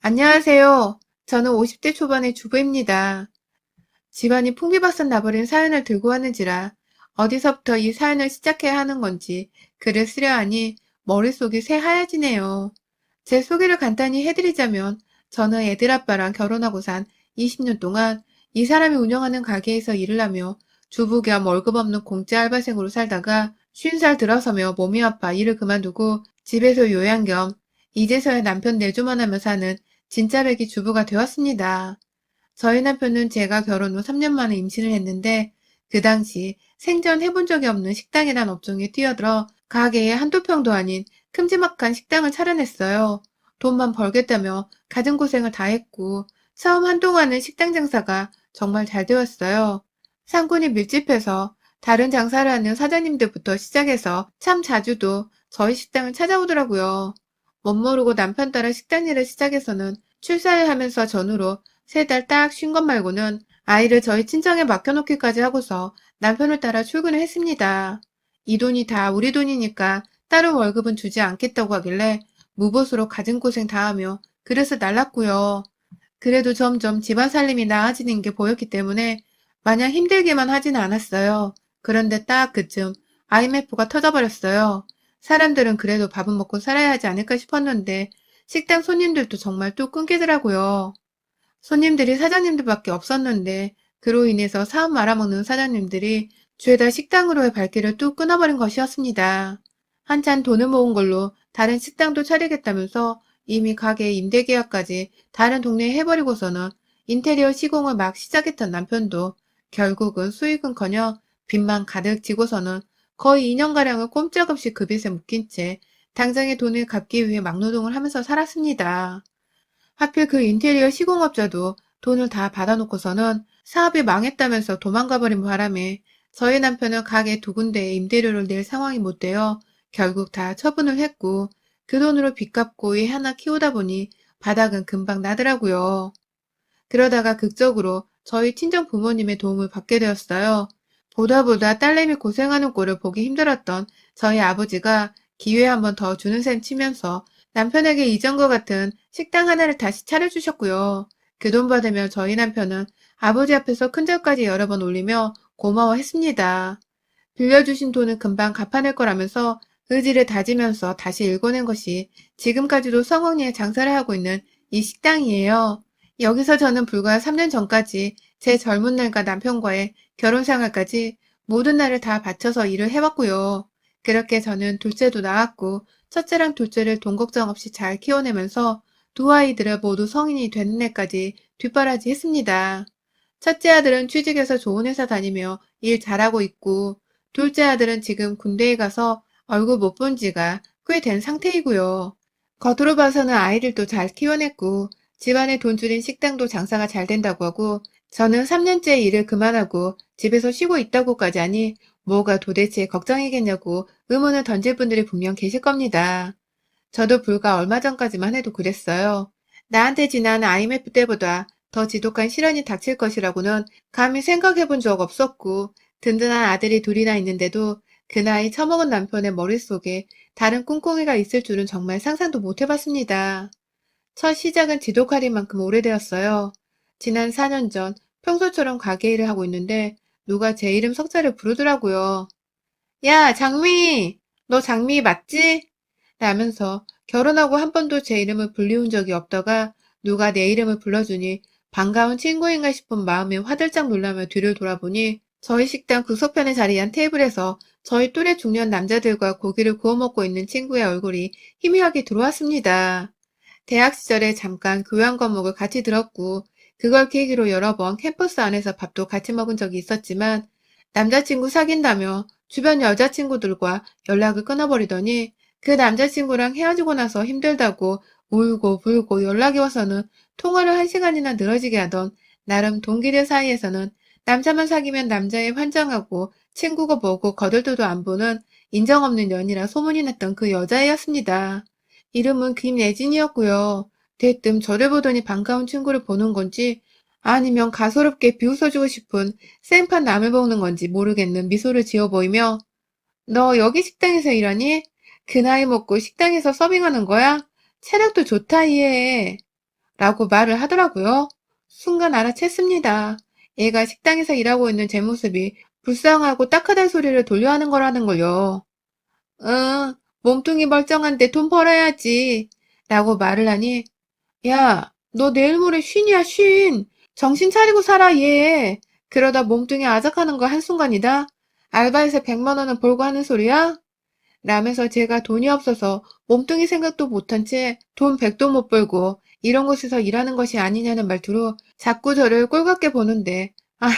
안녕하세요. 저는 50대 초반의 주부입니다. 집안이 풍비박산 나버린 사연을 들고 왔는지라 어디서부터 이 사연을 시작해야 하는 건지 글을 쓰려 하니 머릿속이 새하얘지네요. 제 소개를 간단히 해드리자면 저는 애들 아빠랑 결혼하고 산 20년 동안 이 사람이 운영하는 가게에서 일을 하며 주부 겸 월급 없는 공짜 알바생으로 살다가 50살 들어서며 몸이 아파 일을 그만두고 집에서 요양 겸 이제서야 남편 내조만 하며 사는 진짜 배기 주부가 되었습니다. 저희 남편은 제가 결혼 후 3년 만에 임신을 했는데 그 당시 생전 해본 적이 없는 식당이란 업종에 뛰어들어 가게에 한두 평도 아닌 큼지막한 식당을 차려냈어요. 돈만 벌겠다며 갖은 고생을 다 했고 처음 한동안은 식당 장사가 정말 잘 되었어요. 상권이 밀집해서 다른 장사를 하는 사장님들부터 시작해서 참 자주도 저희 식당을 찾아오더라고요. 멋모르고 남편 따라 식당 일을 시작해서는 출산을 하면서 전후로 3달 딱 쉰 것 말고는 아이를 저희 친정에 맡겨놓기까지 하고서 남편을 따라 출근을 했습니다. 이 돈이 다 우리 돈이니까 따로 월급은 주지 않겠다고 하길래 무보수로 갖은 고생 다 하며 그래서 날랐고요. 그래도 점점 집안 살림이 나아지는 게 보였기 때문에 마냥 힘들게만 하진 않았어요. 그런데 딱 그쯤 IMF가 터져버렸어요. 사람들은 그래도 밥은 먹고 살아야 하지 않을까 싶었는데 식당 손님들도 정말 뚝 끊기더라고요. 손님들이 사장님들밖에 없었는데 그로 인해서 사업 말아먹는 사장님들이 죄다 식당으로의 발길을 뚝 끊어버린 것이었습니다. 한참 돈을 모은 걸로 다른 식당도 차리겠다면서 이미 가게 임대계약까지 다른 동네에 해버리고서는 인테리어 시공을 막 시작했던 남편도 결국은 수익은커녕 빚만 가득 지고서는 거의 2년가량을 꼼짝없이 그 빚에 묶인 채 당장의 돈을 갚기 위해 막노동을 하면서 살았습니다. 하필 그 인테리어 시공업자도 돈을 다 받아놓고서는 사업이 망했다면서 도망가버린 바람에 저희 남편은 가게 2군데에 임대료를 낼 상황이 못 되어 결국 다 처분을 했고 그 돈으로 빚 갚고 애 하나 키우다 보니 바닥은 금방 나더라고요. 그러다가 극적으로 저희 친정 부모님의 도움을 받게 되었어요. 보다 딸내미 고생하는 꼴을 보기 힘들었던 저희 아버지가 기회 한 번 더 주는 셈 치면서 남편에게 이전과 같은 식당 하나를 다시 차려주셨고요. 그 돈 받으며 저희 남편은 아버지 앞에서 큰절까지 여러 번 올리며 고마워했습니다. 빌려주신 돈은 금방 갚아낼 거라면서 의지를 다지면서 다시 일궈낸 것이 지금까지도 성황리에 장사를 하고 있는 이 식당이에요. 여기서 저는 불과 3년 전까지 제 젊은 날과 남편과의 결혼 생활까지 모든 날을 다 바쳐서 일을 해왔고요. 그렇게 저는 둘째도 낳았고 첫째랑 둘째를 돈 걱정 없이 잘 키워내면서 두 아이들을 모두 성인이 되는 날까지 뒷바라지 했습니다. 첫째 아들은 취직해서 좋은 회사 다니며 일 잘하고 있고 둘째 아들은 지금 군대에 가서 얼굴 못 본 지가 꽤 된 상태이고요. 겉으로 봐서는 아이들도 잘 키워냈고 집안에 돈 줄인 식당도 장사가 잘 된다고 하고 저는 3년째 일을 그만하고 집에서 쉬고 있다고까지 하니 뭐가 도대체 걱정이겠냐고 의문을 던질 분들이 분명 계실 겁니다. 저도 불과 얼마 전까지만 해도 그랬어요. 나한테 지난 IMF 때보다 더 지독한 시련이 닥칠 것이라고는 감히 생각해 본 적 없었고 든든한 아들이 둘이나 있는데도 그 나이 처먹은 남편의 머릿속에 다른 꿍꿍이가 있을 줄은 정말 상상도 못 해봤습니다. 첫 시작은 지독할 만큼 오래되었어요. 지난 4년 전 평소처럼 가게 일을 하고 있는데 누가 제 이름 석자를 부르더라고요. 야, 장미! 너 장미 맞지? 라면서 결혼하고 한 번도 제 이름을 불리운 적이 없다가 누가 내 이름을 불러주니 반가운 친구인가 싶은 마음에 화들짝 놀라며 뒤를 돌아보니 저희 식당 구석편에 자리한 테이블에서 저희 또래 중년 남자들과 고기를 구워 먹고 있는 친구의 얼굴이 희미하게 들어왔습니다. 대학 시절에 잠깐 교양 과목을 같이 들었고 그걸 계기로 여러 번 캠퍼스 안에서 밥도 같이 먹은 적이 있었지만 남자친구 사귄다며 주변 여자친구들과 연락을 끊어버리더니 그 남자친구랑 헤어지고 나서 힘들다고 울고 불고 연락이 와서는 통화를 1시간이나 늘어지게 하던 나름 동기들 사이에서는 남자만 사귀면 남자에 환장하고 친구가 뭐고 거들떠도 안 보는 인정 없는 년이라 소문이 났던 그 여자애였습니다. 이름은 김예진이었고요. 대뜸 저를 보더니 반가운 친구를 보는 건지 아니면 가소롭게 비웃어주고 싶은 생판 남을 보는 건지 모르겠는 미소를 지어 보이며 너 여기 식당에서 일하니? 그 나이 먹고 식당에서 서빙하는 거야? 체력도 좋다, 얘. 라고 말을 하더라고요. 순간 알아챘습니다. 얘가 식당에서 일하고 있는 제 모습이 불쌍하고 딱하다는 소리를 돌려하는 거라는 걸요. 응, 몸뚱이 멀쩡한데 돈 벌어야지. 라고 말을 하니, 야, 너 내일 모레 쉰이야, 쉰. 정신 차리고 살아, 얘. 그러다 몸뚱이 아작하는 거 한순간이다. 알바에서 100만 원은 벌고 하는 소리야? 라면서 제가 돈이 없어서 몸뚱이 생각도 못한 채 돈 100도 못 벌고 이런 곳에서 일하는 것이 아니냐는 말투로 자꾸 저를 꼴같게 보는데, 아,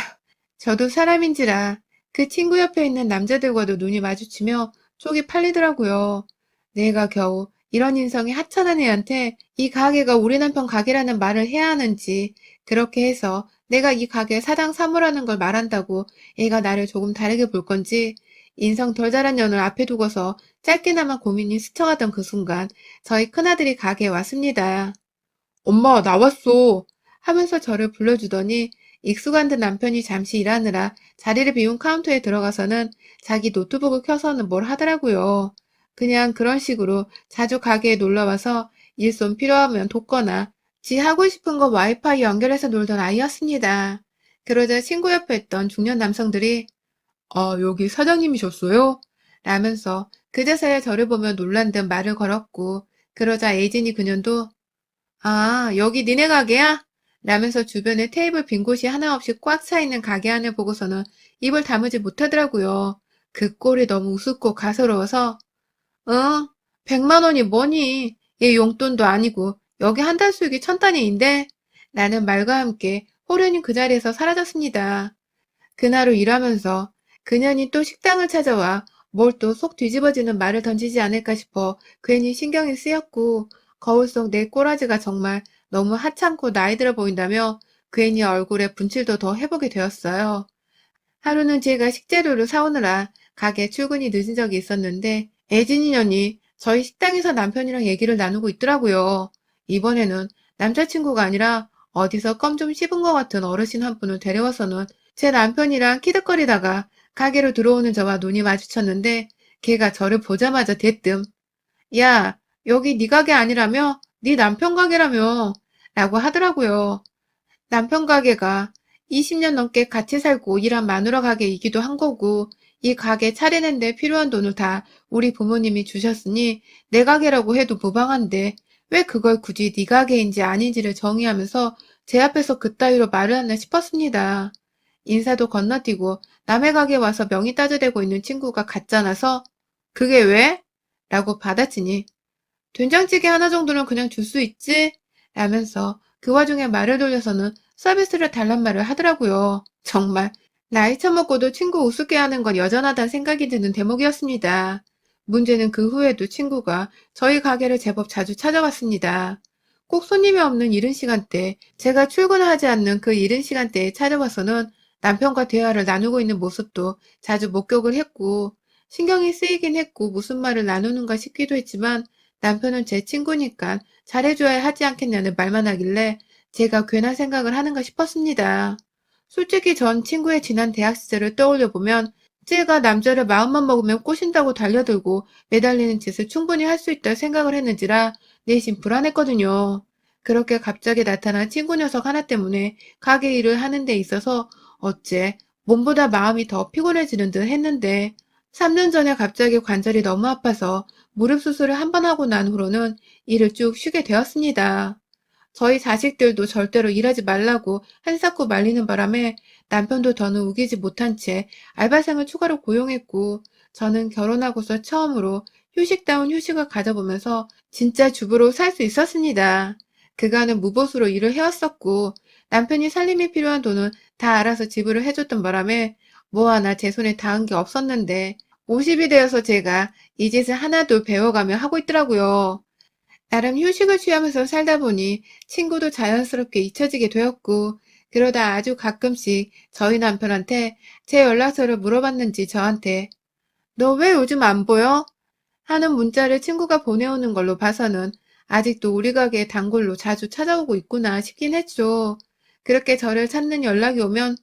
저도 사람인지라 그 친구 옆에 있는 남자들과도 눈이 마주치며 속이 팔리더라고요. 내가 겨우 이런 인성이 하찮은 애한테 이 가게가 우리 남편 가게라는 말을 해야 하는지, 그렇게 해서 내가 이 가게 사장 사무라는 걸 말한다고 애가 나를 조금 다르게 볼 건지, 인성 덜 자란 년을 앞에 두고서 짧게나마 고민이 스쳐가던 그 순간 저희 큰아들이 가게에 왔습니다. 엄마, 나왔어. 하면서 저를 불러주더니 익숙한 듯 남편이 잠시 일하느라 자리를 비운 카운터에 들어가서는 자기 노트북을 켜서는 뭘 하더라고요. 그냥 그런 식으로 자주 가게에 놀러와서 일손 필요하면 돕거나 지 하고 싶은 거 와이파이 연결해서 놀던 아이였습니다. 그러자 친구 옆에 있던 중년 남성들이 아, 여기 사장님이셨어요? 라면서 그제서야 저를 보며 놀란 듯 말을 걸었고, 그러자 에이진이 그년도 아, 여기 니네 가게야? 라면서 주변에 테이블 빈 곳이 하나 없이 꽉 차 있는 가게 안을 보고서는 입을 다무지 못하더라고요. 그 꼴이 너무 우습고 가소로워서 응? 100만 원이 뭐니? 얘 용돈도 아니고 여기 한 달 수익이 1000단위인데? 라는 말과 함께 호련이 그 자리에서 사라졌습니다. 그날 후 일하면서 그년이 또 식당을 찾아와 뭘 또 속 뒤집어지는 말을 던지지 않을까 싶어 괜히 신경이 쓰였고, 거울 속 내 꼬라지가 정말 너무 하찮고 나이 들어 보인다며 괜히 얼굴에 분칠도 더 해보게 되었어요. 하루는 제가 식재료를 사오느라 가게 출근이 늦은 적이 있었는데 애진이 년이 저희 식당에서 남편이랑 얘기를 나누고 있더라고요. 이번에는 남자친구가 아니라 어디서 껌 좀 씹은 것 같은 어르신 한 분을 데려와서는 제 남편이랑 키득거리다가 가게로 들어오는 저와 눈이 마주쳤는데 걔가 저를 보자마자 대뜸 야, 여기 네 가게 아니라며? 네 남편 가게라며? 라고 하더라고요. 남편 가게가 20년 넘게 같이 살고 일한 마누라 가게이기도 한 거고, 이 가게 차리는데 필요한 돈을 다 우리 부모님이 주셨으니 내 가게라고 해도 무방한데 왜 그걸 굳이 네 가게인지 아닌지를 정의하면서 제 앞에서 그따위로 말을 하나 싶었습니다. 인사도 건너뛰고 남의 가게 와서 명의 따져대고 있는 친구가 같잖아서 그게 왜? 라고 받아치니 된장찌개 하나 정도는 그냥 줄 수 있지? 라면서 그 와중에 말을 돌려서는 서비스를 달란 말을 하더라고요. 정말 나이 처먹고도 친구 우습게 하는 건 여전하다는 생각이 드는 대목이었습니다. 문제는 그 후에도 친구가 저희 가게를 제법 자주 찾아왔습니다. 꼭 손님이 없는 이른 시간대, 제가 출근을 하지 않는 그 이른 시간대에 찾아와서는 남편과 대화를 나누고 있는 모습도 자주 목격을 했고, 신경이 쓰이긴 했고 무슨 말을 나누는가 싶기도 했지만 남편은 제 친구니까 잘해줘야 하지 않겠냐는 말만 하길래 제가 괜한 생각을 하는가 싶었습니다. 솔직히 전 친구의 지난 대학 시절을 떠올려 보면 쟤가 남자를 마음만 먹으면 꼬신다고 달려들고 매달리는 짓을 충분히 할 수 있다 생각을 했는지라 내심 불안했거든요. 그렇게 갑자기 나타난 친구 녀석 하나 때문에 가게 일을 하는 데 있어서 어째 몸보다 마음이 더 피곤해지는 듯 했는데 3년 전에 갑자기 관절이 너무 아파서 무릎 수술을 한 번 하고 난 후로는 일을 쭉 쉬게 되었습니다. 저희 자식들도 절대로 일하지 말라고 한사코 말리는 바람에 남편도 더는 우기지 못한 채 알바생을 추가로 고용했고, 저는 결혼하고서 처음으로 휴식다운 휴식을 가져보면서 진짜 주부로 살 수 있었습니다. 그간은 무보수로 일을 해왔었고 남편이 살림에 필요한 돈은 다 알아서 지불을 해줬던 바람에 뭐 하나 제 손에 닿은 게 없었는데 50이 되어서 제가 이 짓을 하나둘 배워가며 하고 있더라고요. 나름 휴식을 취하면서 살다 보니 친구도 자연스럽게 잊혀지게 되었고, 그러다 아주 가끔씩 저희 남편한테 제 연락처를 물어봤는지 저한테 너 왜 요즘 안 보여? 하는 문자를 친구가 보내오는 걸로 봐서는 아직도 우리 가게 단골로 자주 찾아오고 있구나 싶긴 했죠. 그렇게 저를 찾는 연락이 오면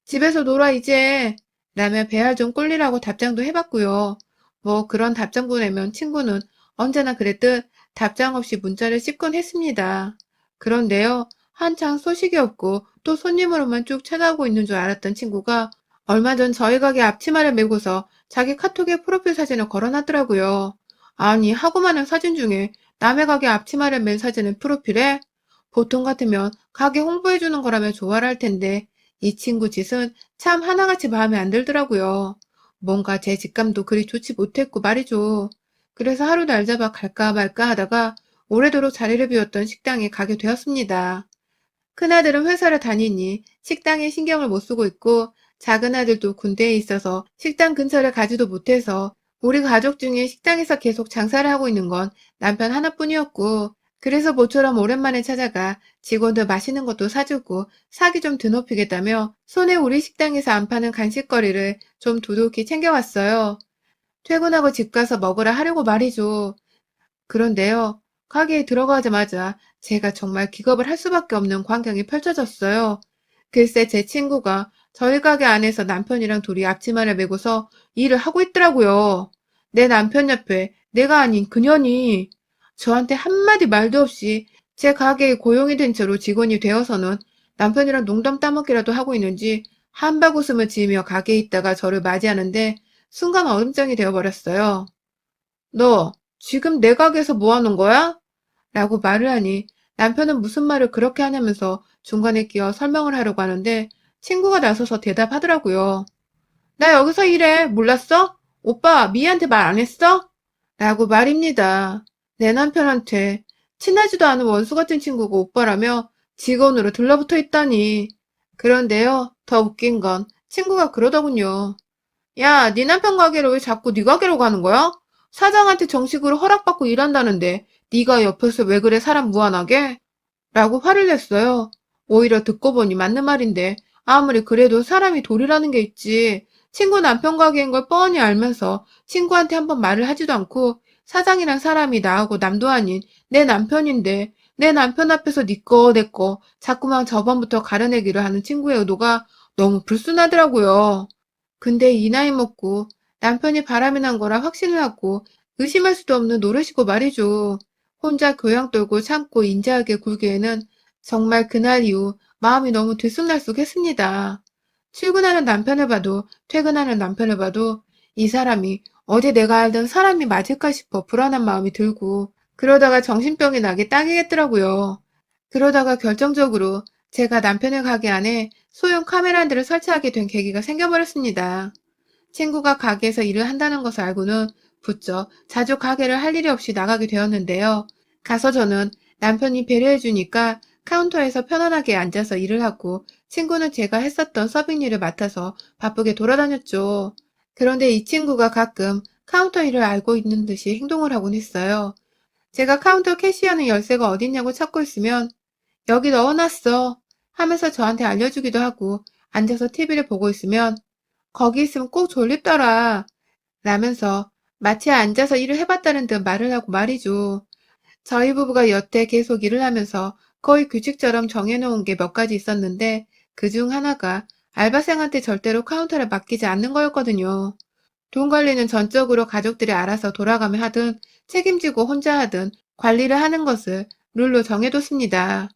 집에서 놀아 이제 라며 배알 좀 꼴리라고 답장도 해봤고요. 뭐 그런 답장 보내면 친구는 언제나 그랬듯 답장 없이 문자를 씹곤 했습니다. 그런데요, 한창 소식이 없고 또 손님으로만 쭉 쳐다보고 있는 줄 알았던 친구가 얼마 전 저희 가게 앞치마를 메고서 자기 카톡에 프로필 사진을 걸어놨더라고요. 아니, 하고 많은 사진 중에 남의 가게 앞치마를 맨 사진을 프로필에? 보통 같으면 가게 홍보해주는 거라면 좋아를 할 텐데 이 친구 짓은 참 하나같이 마음에 안 들더라고요. 뭔가 제 직감도 그리 좋지 못했고 말이죠. 그래서 하루 날 잡아 갈까 말까 하다가 오래도록 자리를 비웠던 식당에 가게 되었습니다. 큰아들은 회사를 다니니 식당에 신경을 못 쓰고 있고 작은 아들도 군대에 있어서 식당 근처를 가지도 못해서 우리 가족 중에 식당에서 계속 장사를 하고 있는 건 남편 하나뿐이었고 그래서 모처럼 오랜만에 찾아가 직원들 맛있는 것도 사주고 사기 좀 드높이겠다며 손에 우리 식당에서 안 파는 간식거리를 좀 두둑히 챙겨왔어요. 퇴근하고 집 가서 먹으라 하려고 말이죠. 그런데요, 가게에 들어가자마자 제가 정말 기겁을 할 수밖에 없는 광경이 펼쳐졌어요. 글쎄 제 친구가 저희 가게 안에서 남편이랑 둘이 앞치마를 메고서 일을 하고 있더라고요. 내 남편 옆에 내가 아닌 그년이 저한테 한마디 말도 없이 제 가게에 고용이 된 채로 직원이 되어서는 남편이랑 농담 따먹기라도 하고 있는지 한박 웃음을 지으며 가게에 있다가 저를 맞이하는데 순간 얼음장이 되어버렸어요. 너 지금 내 가게에서 뭐 하는 거야? 라고 말을 하니 남편은 무슨 말을 그렇게 하냐면서 중간에 끼어 설명을 하려고 하는데 친구가 나서서 대답하더라고요. 나 여기서 일해. 몰랐어? 오빠 미희한테 말 안 했어? 라고 말입니다. 내 남편한테 친하지도 않은 원수 같은 친구가 오빠라며 직원으로 들러붙어 있다니. 그런데요, 더 웃긴 건 친구가 그러더군요. 야, 네 남편 가게를 왜 자꾸 네 가게로 가는 거야? 사장한테 정식으로 허락받고 일한다는데 네가 옆에서 왜 그래 사람 무안하게? 라고 화를 냈어요. 오히려 듣고 보니 맞는 말인데 아무리 그래도 사람이 도리라는 게 있지. 친구 남편 가게인 걸 뻔히 알면서 친구한테 한번 말을 하지도 않고 사장이란 사람이 나하고 남도 아닌 내 남편인데 내 남편 앞에서 네 거, 내 거 자꾸만 저번부터 가려내기를 하는 친구의 의도가 너무 불순하더라고요. 근데 이 나이 먹고 남편이 바람이 난 거라 확신을 하고 의심할 수도 없는 노릇이고 말이죠. 혼자 교양 떨고 참고 인자하게 굴기에는 정말 그날 이후 마음이 너무 들쑥날쑥했습니다. 출근하는 남편을 봐도 퇴근하는 남편을 봐도 이 사람이 어제 내가 알던 사람이 맞을까 싶어 불안한 마음이 들고 그러다가 정신병이 나게 딱이겠더라고요. 그러다가 결정적으로 제가 남편의 가게 안에 소형 카메라 한 대를 설치하게 된 계기가 생겨버렸습니다. 친구가 가게에서 일을 한다는 것을 알고는 부쩍 자주 가게를 할 일이 없이 나가게 되었는데요. 가서 저는 남편이 배려해주니까 카운터에서 편안하게 앉아서 일을 하고 친구는 제가 했었던 서빙 일을 맡아서 바쁘게 돌아다녔죠. 그런데 이 친구가 가끔 카운터 일을 알고 있는 듯이 행동을 하곤 했어요. 제가 카운터 캐시하는 열쇠가 어딨냐고 찾고 있으면 여기 넣어놨어 하면서 저한테 알려주기도 하고 앉아서 TV를 보고 있으면 거기 있으면 꼭 졸립더라 라면서 마치 앉아서 일을 해봤다는 듯 말을 하고 말이죠. 저희 부부가 여태 계속 일을 하면서 거의 규칙처럼 정해놓은 게 몇 가지 있었는데 그중 하나가 알바생한테 절대로 카운터를 맡기지 않는 거였거든요. 돈 관리는 전적으로 가족들이 알아서 돌아가며 하든 책임지고 혼자 하든 관리를 하는 것을 룰로 정해뒀습니다.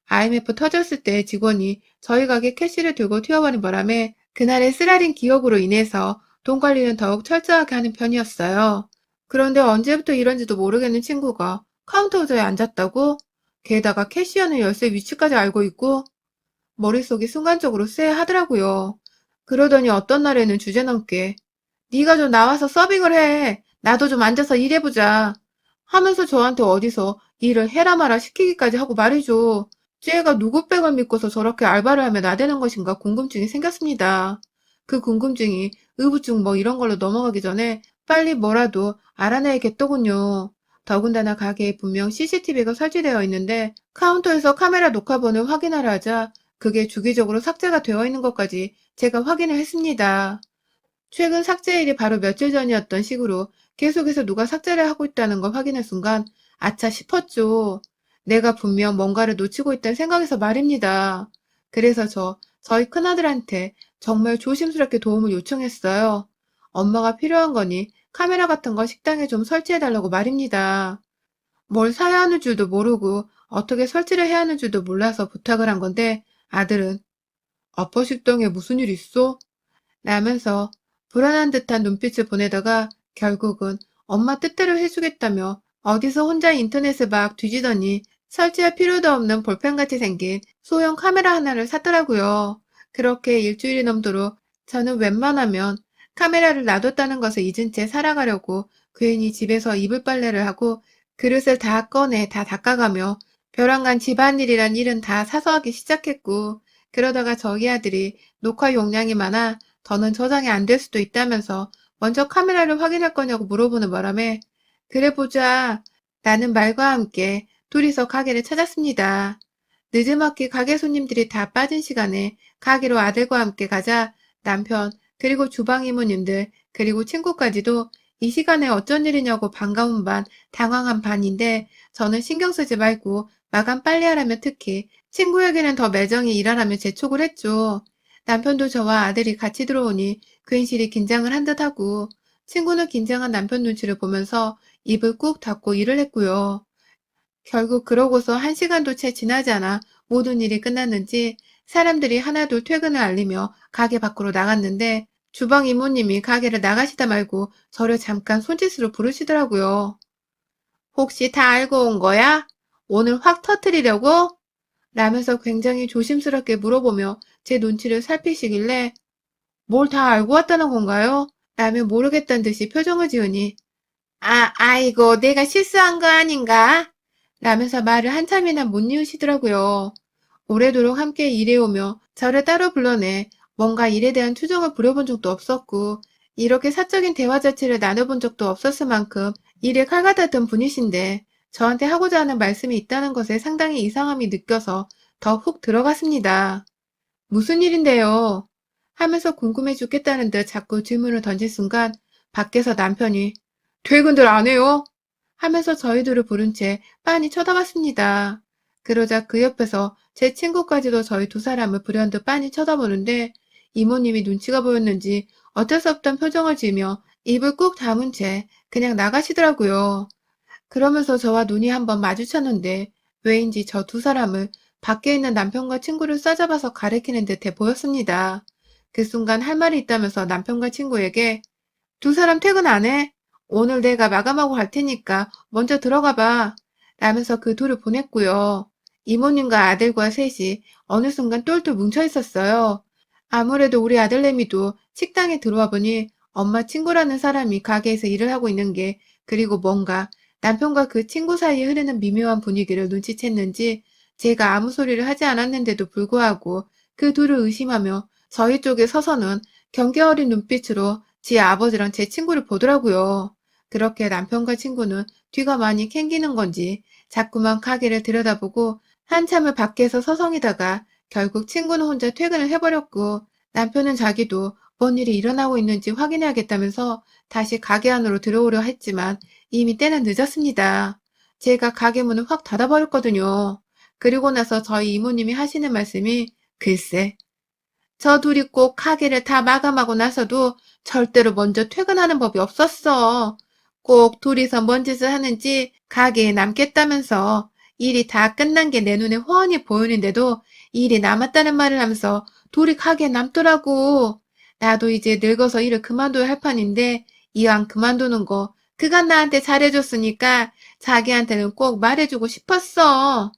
IMF 터졌을 때 직원이 저희 가게 캐시를 들고 튀어버린 바람에 그날의 쓰라린 기억으로 인해서 돈 관리는 더욱 철저하게 하는 편이었어요. 그런데 언제부터 이런지도 모르겠는 친구가 카운터 의자에 앉았다고? 게다가 캐시어는 열쇠 위치까지 알고 있고 머릿속이 순간적으로 쎄하더라고요. 그러더니 어떤 날에는 주제넘게 네가 좀 나와서 서빙을 해. 나도 좀 앉아서 일해보자. 하면서 저한테 어디서 일을 해라 마라 시키기까지 하고 말이죠. 쟤가 누구 백을 믿고서 저렇게 알바를 하며 나대는 것인가 궁금증이 생겼습니다. 그 궁금증이 의부증 뭐 이런 걸로 넘어가기 전에 빨리 뭐라도 알아내야겠더군요. 더군다나 가게에 분명 CCTV가 설치되어 있는데 카운터에서 카메라 녹화본을 확인하려 하자 그게 주기적으로 삭제가 되어 있는 것까지 제가 확인을 했습니다. 최근 삭제일이 바로 며칠 전이었던 식으로 계속해서 누가 삭제를 하고 있다는 걸 확인한 순간 아차 싶었죠. 내가 분명 뭔가를 놓치고 있다는 생각에서 말입니다. 그래서 저희 큰아들한테 정말 조심스럽게 도움을 요청했어요. 엄마가 필요한 거니 카메라 같은 거 식당에 좀 설치해달라고 말입니다. 뭘 사야 하는 줄도 모르고 어떻게 설치를 해야 하는 줄도 몰라서 부탁을 한 건데 아들은 아빠 식당에 무슨 일 있어? 라면서 불안한 듯한 눈빛을 보내다가 결국은 엄마 뜻대로 해주겠다며 어디서 혼자 인터넷을 막 뒤지더니 설치할 필요도 없는 볼펜같이 생긴 소형 카메라 하나를 샀더라고요. 그렇게 일주일이 넘도록 저는 웬만하면 카메라를 놔뒀다는 것을 잊은 채 살아가려고 괜히 집에서 이불 빨래를 하고 그릇을 다 꺼내 다 닦아가며 벼랑간 집안일이란 일은 다 사서 하기 시작했고 그러다가 저희 아들이 녹화 용량이 많아 더는 저장이 안 될 수도 있다면서 먼저 카메라를 확인할 거냐고 물어보는 바람에 그래 보자 라는 말과 함께 둘이서 가게를 찾았습니다. 늦지막히 가게 손님들이 다 빠진 시간에 가게로 아들과 함께 가자 남편 그리고 주방 이모님들 그리고 친구까지도 이 시간에 어쩐 일이냐고 반가운 반 당황한 반인데 저는 신경 쓰지 말고 마감 빨리 하라며 특히 친구에게는 더 매정히 일하라며 재촉을 했죠. 남편도 저와 아들이 같이 들어오니 괜시리 긴장을 한 듯하고 친구는 긴장한 남편 눈치를 보면서 입을 꾹 닫고 일을 했고요. 결국 그러고서 1시간도 채 지나지 않아 모든 일이 끝났는지 사람들이 하나둘 퇴근을 알리며 가게 밖으로 나갔는데 주방 이모님이 가게를 나가시다 말고 저를 잠깐 손짓으로 부르시더라고요. 혹시 다 알고 온 거야? 오늘 확 터뜨리려고? 라면서 굉장히 조심스럽게 물어보며 제 눈치를 살피시길래 뭘 다 알고 왔다는 건가요? 라며 모르겠다는 듯이 표정을 지으니 아이고 내가 실수한 거 아닌가? 라면서 말을 한참이나 못 이으시더라고요. 오래도록 함께 일해오며 저를 따로 불러내 뭔가 일에 대한 투정을 부려본 적도 없었고 이렇게 사적인 대화 자체를 나눠본 적도 없었을 만큼 일에 칼같았던 분이신데 저한테 하고자 하는 말씀이 있다는 것에 상당히 이상함이 느껴서 더 훅 들어갔습니다. 무슨 일인데요? 하면서 궁금해 죽겠다는 듯 자꾸 질문을 던질 순간 밖에서 남편이 퇴근들 안 해요? 하면서 저희들을 부른 채 빤히 쳐다봤습니다. 그러자 그 옆에서 제 친구까지도 저희 두 사람을 불현듯 빤히 쳐다보는데 이모님이 눈치가 보였는지 어쩔 수 없던 표정을 지으며 입을 꾹 다문 채 그냥 나가시더라고요. 그러면서 저와 눈이 한번 마주쳤는데 왜인지 저 두 사람을 밖에 있는 남편과 친구를 싸잡아서 가리키는 듯해 보였습니다. 그 순간 할 말이 있다면서 남편과 친구에게 두 사람 퇴근 안 해? 오늘 내가 마감하고 갈 테니까 먼저 들어가 봐. 라면서 그 둘을 보냈고요. 이모님과 아들과 셋이 어느 순간 똘똘 뭉쳐 있었어요. 아무래도 우리 아들내미도 식당에 들어와 보니 엄마 친구라는 사람이 가게에서 일을 하고 있는 게 그리고 뭔가 남편과 그 친구 사이에 흐르는 미묘한 분위기를 눈치챘는지 제가 아무 소리를 하지 않았는데도 불구하고 그 둘을 의심하며 저희 쪽에 서서는 경계 어린 눈빛으로 지 아버지랑 제 친구를 보더라고요. 그렇게 남편과 친구는 뒤가 많이 캥기는 건지 자꾸만 가게를 들여다보고 한참을 밖에서 서성이다가 결국 친구는 혼자 퇴근을 해버렸고 남편은 자기도 뭔 일이 일어나고 있는지 확인해야겠다면서 다시 가게 안으로 들어오려 했지만 이미 때는 늦었습니다. 제가 가게 문을 확 닫아버렸거든요. 그리고 나서 저희 이모님이 하시는 말씀이 글쎄 저 둘이 꼭 가게를 다 마감하고 나서도 절대로 먼저 퇴근하는 법이 없었어. 꼭 둘이서 뭔 짓을 하는지 가게에 남겠다면서 일이 다 끝난 게 내 눈에 훤히 보이는데도 일이 남았다는 말을 하면서 둘이 가게에 남더라고. 나도 이제 늙어서 일을 그만둬야 할 판인데 이왕 그만두는 거 그간 나한테 잘해줬으니까 자기한테는 꼭 말해주고 싶었어.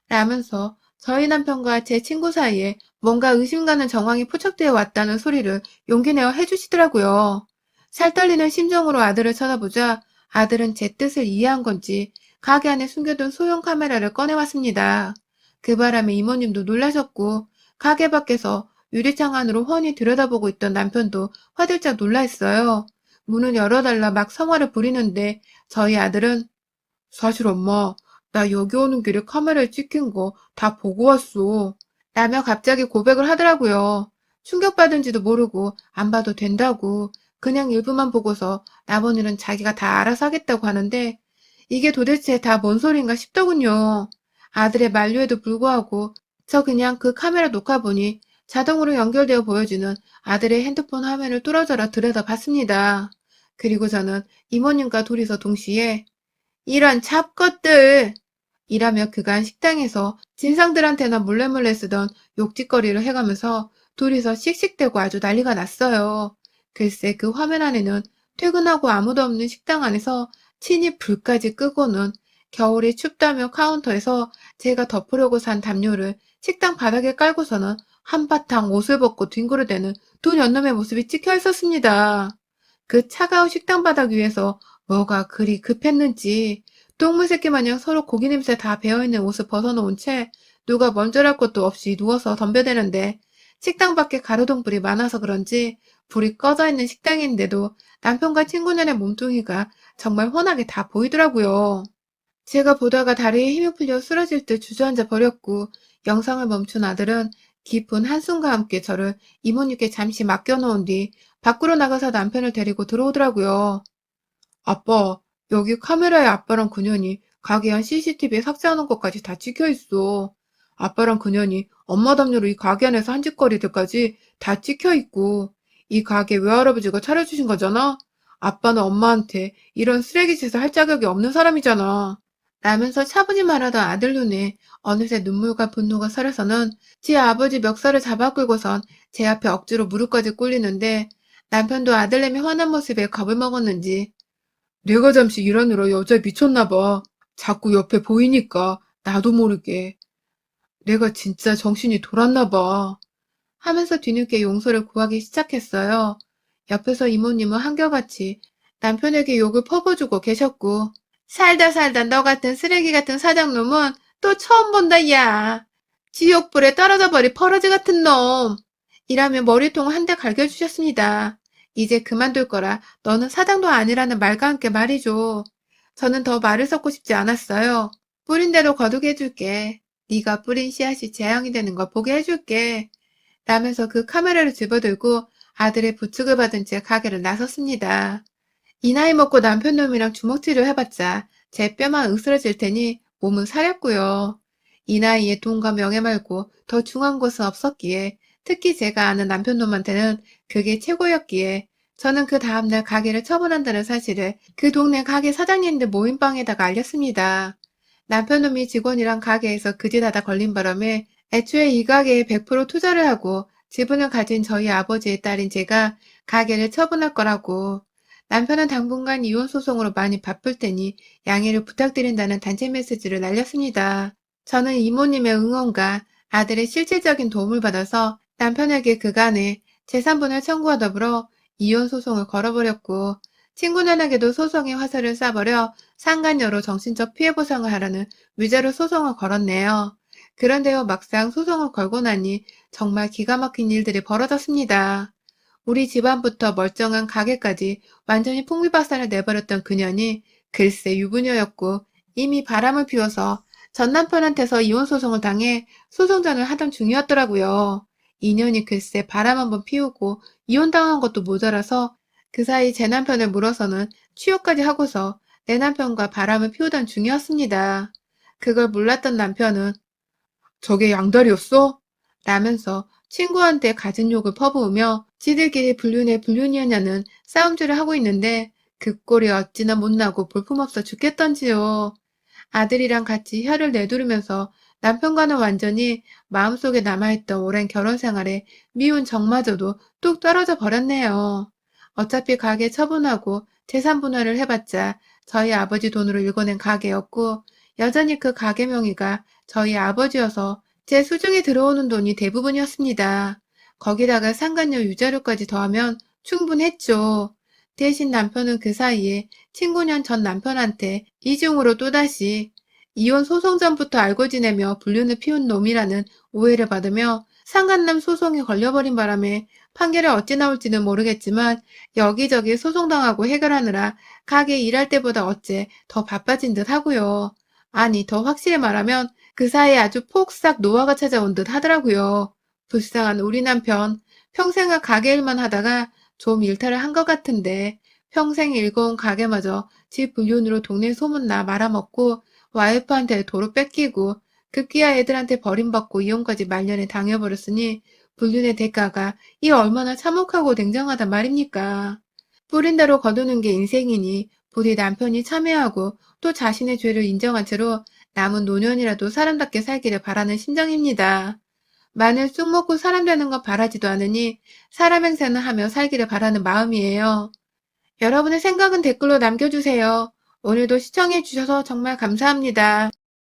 라면서 저희 남편과 제 친구 사이에 뭔가 의심 가는 정황이 포착되어 왔다는 소리를 용기내어 해주시더라고요. 살떨리는 심정으로 아들을 쳐다보자 아들은 제 뜻을 이해한 건지 가게 안에 숨겨둔 소형 카메라를 꺼내왔습니다. 그 바람에 이모님도 놀라셨고 가게 밖에서 유리창 안으로 훤히 들여다보고 있던 남편도 화들짝 놀라했어요. 문을 열어달라 막 성화를 부리는데 저희 아들은 사실 엄마, 나 여기 오는 길에 카메라에 찍힌 거 다 보고 왔어. 라며 갑자기 고백을 하더라고요. 충격받은지도 모르고 안 봐도 된다고 그냥 일부만 보고서 나머지는 자기가 다 알아서 하겠다고 하는데 이게 도대체 다 뭔 소린가 싶더군요. 아들의 만류에도 불구하고 저 그냥 그 카메라 녹화 보니 자동으로 연결되어 보여주는 아들의 핸드폰 화면을 뚫어져라 들여다봤습니다. 그리고 저는 이모님과 둘이서 동시에 이런 잡것들! 이라며 그간 식당에서 진상들한테나 몰래몰래 쓰던 욕짓거리를 해가면서 둘이서 씩씩대고 아주 난리가 났어요. 글쎄 그 화면 안에는 퇴근하고 아무도 없는 식당 안에서 친히 불까지 끄고는 겨울이 춥다며 카운터에서 제가 덮으려고 산 담요를 식당 바닥에 깔고서는 한바탕 옷을 벗고 뒹굴어대는 두 년놈의 모습이 찍혀 있었습니다. 그 차가운 식당 바닥 위에서 뭐가 그리 급했는지 똥물 새끼 마냥 서로 고기 냄새 다 배어있는 옷을 벗어놓은 채 누가 먼저랄 것도 없이 누워서 덤벼대는데 식당 밖에 가로등불이 많아서 그런지 불이 꺼져 있는 식당인데도 남편과 친구년의 몸뚱이가 정말 훤하게 다 보이더라고요. 제가 보다가 다리에 힘이 풀려 쓰러질 듯 주저앉아 버렸고 영상을 멈춘 아들은 깊은 한숨과 함께 저를 이모님께 잠시 맡겨놓은 뒤 밖으로 나가서 남편을 데리고 들어오더라고요. 아빠, 여기 카메라에 아빠랑 그년이 가게 안 CCTV에 삭제하는 것까지 다 찍혀 있어. 아빠랑 그년이 엄마 담요로 이 가게 안에서 한 짓거리들까지 다 찍혀 있고, 이 가게 외할아버지가 차려주신 거잖아? 아빠는 엄마한테 이런 쓰레기 짓을 할 자격이 없는 사람이잖아. 라면서 차분히 말하던 아들 눈에 어느새 눈물과 분노가 서려서는 제 아버지 멱살을 잡아 끌고선 제 앞에 억지로 무릎까지 꿇리는데 남편도 아들내미 화난 모습에 겁을 먹었는지 내가 잠시 일하느라 여자에 미쳤나 봐. 자꾸 옆에 보이니까 나도 모르게 내가 진짜 정신이 돌았나 봐. 하면서 뒤늦게 용서를 구하기 시작했어요. 옆에서 이모님은 한결같이 남편에게 욕을 퍼부어주고 계셨고 살다 살다 너 같은 쓰레기 같은 사장놈은 또 처음 본다 야. 지옥불에 떨어져 버릴 퍼러지 같은 놈. 이라며 머리통 한 대 갈겨주셨습니다. 이제 그만둘 거라 너는 사장도 아니라는 말과 함께 말이죠. 저는 더 말을 섞고 싶지 않았어요. 뿌린 대로 거두게 해줄게. 네가 뿌린 씨앗이 재앙이 되는 걸 보게 해줄게. 라면서 그 카메라를 집어들고 아들의 부축을 받은 채 가게를 나섰습니다. 이 나이 먹고 남편 놈이랑 주먹질을 해봤자 제 뼈만 으스러질 테니 몸은 사렸고요. 이 나이에 돈과 명예 말고 더 중요한 것은 없었기에 특히 제가 아는 남편 놈한테는 그게 최고였기에 저는 그 다음날 가게를 처분한다는 사실을 그 동네 가게 사장님들 모임방에다가 알렸습니다. 남편 놈이 직원이랑 가게에서 그짓하다 걸린 바람에 애초에 이 가게에 100% 투자를 하고 지분을 가진 저희 아버지의 딸인 제가 가게를 처분할 거라고 남편은 당분간 이혼 소송으로 많이 바쁠 테니 양해를 부탁드린다는 단체 메시지를 날렸습니다. 저는 이모님의 응원과 아들의 실질적인 도움을 받아서 남편에게 그간에 재산분할 청구와 더불어 이혼 소송을 걸어버렸고 친구년에게도 소송의 화살을 쏴버려 상간녀로 정신적 피해 보상을 하라는 위자료 소송을 걸었네요. 그런데요 막상 소송을 걸고 나니 정말 기가 막힌 일들이 벌어졌습니다. 우리 집안부터 멀쩡한 가게까지 완전히 풍비박산을 내버렸던 그년이 글쎄 유부녀였고 이미 바람을 피워서 전 남편한테서 이혼 소송을 당해 소송전을 하던 중이었더라고요. 인연이 글쎄 바람 한번 피우고 이혼당한 것도 모자라서 그 사이 제 남편을 물어서는 취업까지 하고서 내 남편과 바람을 피우던 중이었습니다. 그걸 몰랐던 남편은 저게 양다리였어? 라면서 친구한테 갖은 욕을 퍼부으며 지들끼리 불륜에 불륜이었냐는 싸움질을 하고 있는데 그 꼴이 어찌나 못나고 볼품없어 죽겠던지요. 아들이랑 같이 혀를 내두르면서 남편과는 완전히 마음속에 남아있던 오랜 결혼 생활에 미운 정마저도 뚝 떨어져 버렸네요. 어차피 가게 처분하고 재산 분할을 해봤자 저희 아버지 돈으로 일궈낸 가게였고 여전히 그 가게 명의가 저희 아버지여서 제 수중에 들어오는 돈이 대부분이었습니다. 거기다가 상간녀 유자료까지 더하면 충분했죠. 대신 남편은 그 사이에 친구년 전 남편한테 이중으로 또다시 이혼 소송 전부터 알고 지내며 불륜을 피운 놈이라는 오해를 받으며 상간남 소송에 걸려버린 바람에 판결이 어찌 나올지는 모르겠지만 여기저기 소송당하고 해결하느라 가게 일할 때보다 어째 더 바빠진 듯 하고요. 아니 더 확실히 말하면 그 사이에 아주 폭삭 노화가 찾아온 듯 하더라고요. 불쌍한 우리 남편 평생을 가게 일만 하다가 좀 일탈을 한 것 같은데 평생 일궈온 가게마저 집 불륜으로 동네 소문나 말아먹고 와이프한테 도로 뺏기고 급기야 애들한테 버림받고 이혼까지 말년에 당해버렸으니 불륜의 대가가 이 얼마나 참혹하고 냉정하단 말입니까. 뿌린 대로 거두는 게 인생이니 부디 남편이 참회하고 또 자신의 죄를 인정한 채로 남은 노년이라도 사람답게 살기를 바라는 심정입니다. 마늘 쑥 먹고 사람 되는 건 바라지도 않으니 사람 행세는 하며 살기를 바라는 마음이에요. 여러분의 생각은 댓글로 남겨주세요. 오늘도 시청해주셔서 정말 감사합니다.